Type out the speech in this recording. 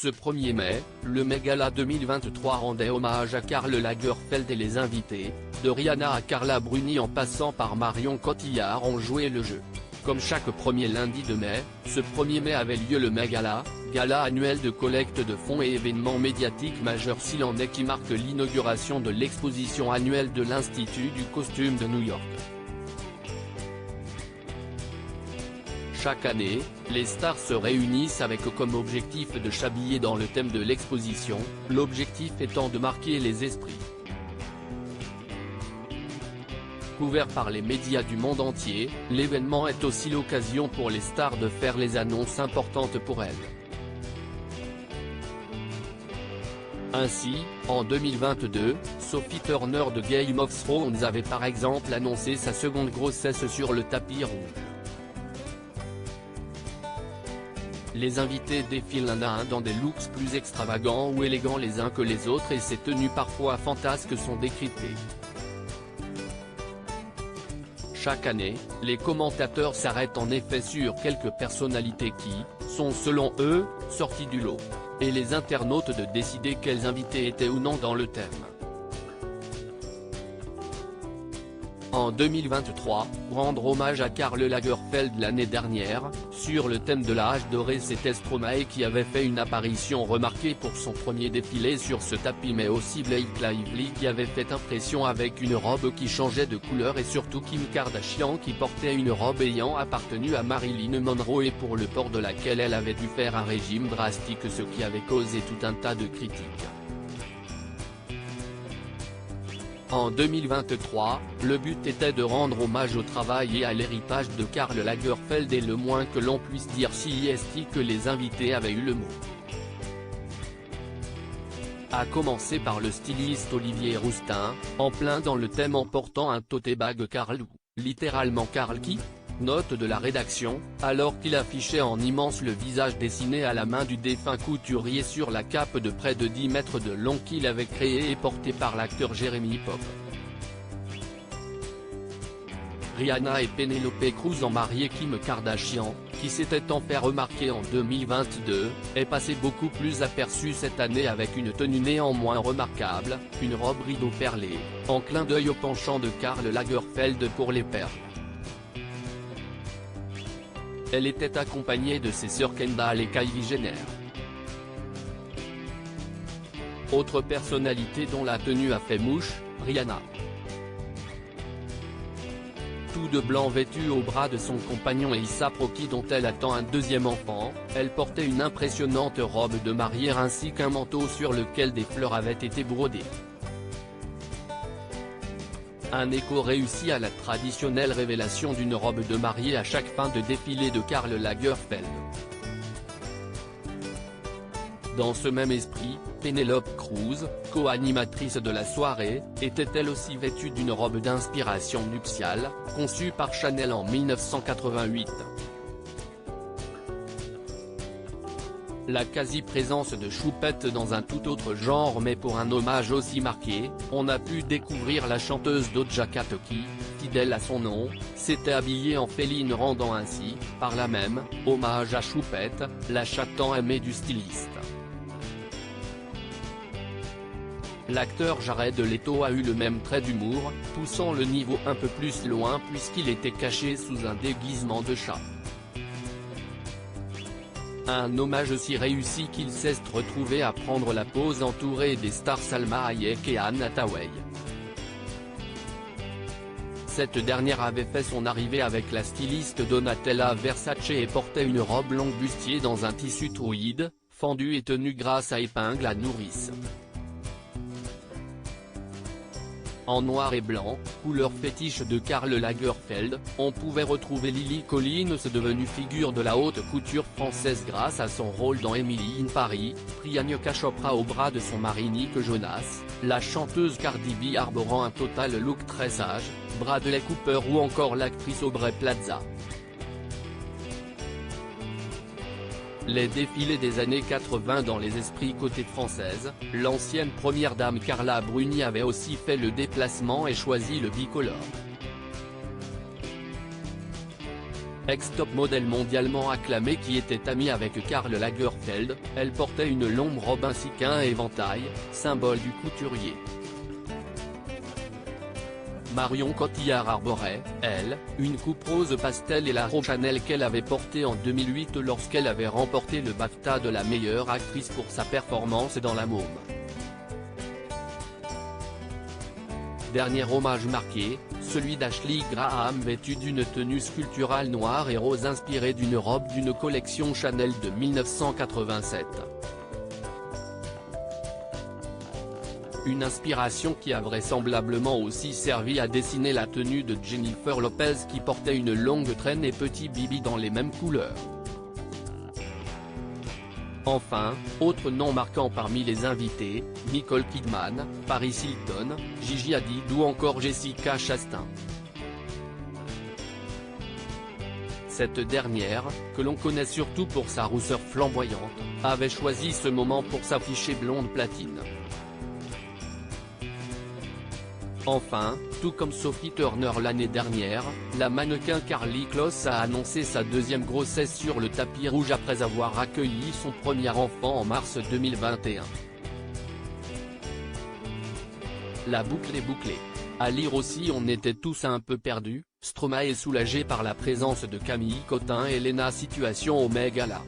Ce 1er mai, le Met Gala 2023 rendait hommage à Karl Lagerfeld et les invités, de Rihanna à Carla Bruni en passant par Marion Cotillard ont joué le jeu. Comme chaque premier lundi de mai, ce 1er mai avait lieu le Met Gala, gala annuel de collecte de fonds et événement médiatique majeur s'il en est qui marque l'inauguration de l'exposition annuelle de l'Institut du costume de New York. Chaque année, les stars se réunissent avec comme objectif de s'habiller dans le thème de l'exposition, l'objectif étant de marquer les esprits. Couvert par les médias du monde entier, l'événement est aussi l'occasion pour les stars de faire les annonces importantes pour elles. Ainsi, en 2022, Sophie Turner de Game of Thrones avait par exemple annoncé sa seconde grossesse sur le tapis rouge. Les invités défilent un à un dans des looks plus extravagants ou élégants les uns que les autres et ces tenues parfois fantasques sont décryptées. Chaque année, les commentateurs s'arrêtent en effet sur quelques personnalités qui, sont selon eux, sorties du lot, et les internautes de décider quels invités étaient ou non dans le thème. En 2023, rendre hommage à Karl Lagerfeld l'année dernière, sur le thème de l'âge doré c'était Stromae qui avait fait une apparition remarquée pour son premier défilé sur ce tapis mais aussi Blake Lively qui avait fait impression avec une robe qui changeait de couleur et surtout Kim Kardashian qui portait une robe ayant appartenu à Marilyn Monroe et pour le port de laquelle elle avait dû faire un régime drastique ce qui avait causé tout un tas de critiques. En 2023, le but était de rendre hommage au travail et à l'héritage de Karl Lagerfeld et le moins que l'on puisse dire si est que les invités avaient eu le mot. À commencer par le styliste Olivier Rousteing, en plein dans le thème en portant un tote bag Karl ou, littéralement Karl qui ? Note de la rédaction, alors qu'il affichait en immense le visage dessiné à la main du défunt couturier sur la cape de près de 10 mètres de long qu'il avait créé et porté par l'acteur Jeremy Pop. Rihanna et Penélope Cruz en mariée Kim Kardashian, qui s'était en fait remarquée en 2022, est passée beaucoup plus aperçue cette année avec une tenue néanmoins remarquable, une robe rideau perlé, en clin d'œil au penchant de Karl Lagerfeld pour les perles. Elle était accompagnée de ses sœurs Kendall et Kylie Jenner. Autre personnalité dont la tenue a fait mouche, Rihanna. Tout de blanc vêtue au bras de son compagnon A$AP Rocky dont elle attend un deuxième enfant, elle portait une impressionnante robe de mariée ainsi qu'un manteau sur lequel des fleurs avaient été brodées. Un écho réussi à la traditionnelle révélation d'une robe de mariée à chaque fin de défilé de Karl Lagerfeld. Dans ce même esprit, Penélope Cruz, co-animatrice de la soirée, était elle aussi vêtue d'une robe d'inspiration nuptiale, conçue par Chanel en 1988. La quasi-présence de Choupette dans un tout autre genre mais pour un hommage aussi marqué, on a pu découvrir la chanteuse Doja Cat qui, fidèle à son nom, s'était habillée en féline rendant ainsi, par là même, hommage à Choupette, la chatte tant aimée du styliste. L'acteur Jared Leto a eu le même trait d'humour, poussant le niveau un peu plus loin puisqu'il était caché sous un déguisement de chat. Un hommage si réussi qu'il s'est retrouvé à prendre la pose entouré des stars Salma Hayek et Anne Hathaway. Cette dernière avait fait son arrivée avec la styliste Donatella Versace et portait une robe longue bustier dans un tissu tweed, fendu et tenu grâce à épingles à nourrice. En noir et blanc, couleur fétiche de Karl Lagerfeld, on pouvait retrouver Lily Collins devenue figure de la haute couture française grâce à son rôle dans Emily in Paris, Priyanka Chopra au bras de son mari Nick Jonas, la chanteuse Cardi B arborant un total look très sage, Bradley Cooper ou encore l'actrice Aubrey Plaza. Les défilés des années 80 dans les esprits côté française, l'ancienne première dame Carla Bruni avait aussi fait le déplacement et choisi le bicolore. Ex-top modèle mondialement acclamée qui était amie avec Karl Lagerfeld, elle portait une longue robe ainsi qu'un éventail, symbole du couturier. Marion Cotillard arborait, elle, une coupe rose pastel et la robe Chanel qu'elle avait portée en 2008 lorsqu'elle avait remporté le BAFTA de la meilleure actrice pour sa performance dans La Môme. Dernier hommage marqué, celui d'Ashley Graham vêtue d'une tenue sculpturale noire et rose inspirée d'une robe d'une collection Chanel de 1987. Une inspiration qui a vraisemblablement aussi servi à dessiner la tenue de Jennifer Lopez qui portait une longue traîne et petit bibi dans les mêmes couleurs. Enfin, autre nom marquant parmi les invités, Nicole Kidman, Paris Hilton, Gigi Hadid ou encore Jessica Chastain. Cette dernière, que l'on connaît surtout pour sa rousseur flamboyante, avait choisi ce moment pour s'afficher blonde platine. Enfin, tout comme Sophie Turner l'année dernière, la mannequin Karlie Kloss a annoncé sa deuxième grossesse sur le tapis rouge après avoir accueilli son premier enfant en mars 2021. La boucle est bouclée. À lire aussi on était tous un peu perdus, Stromae est soulagé par la présence de Camille Cotin et Lena situation au Met Gala.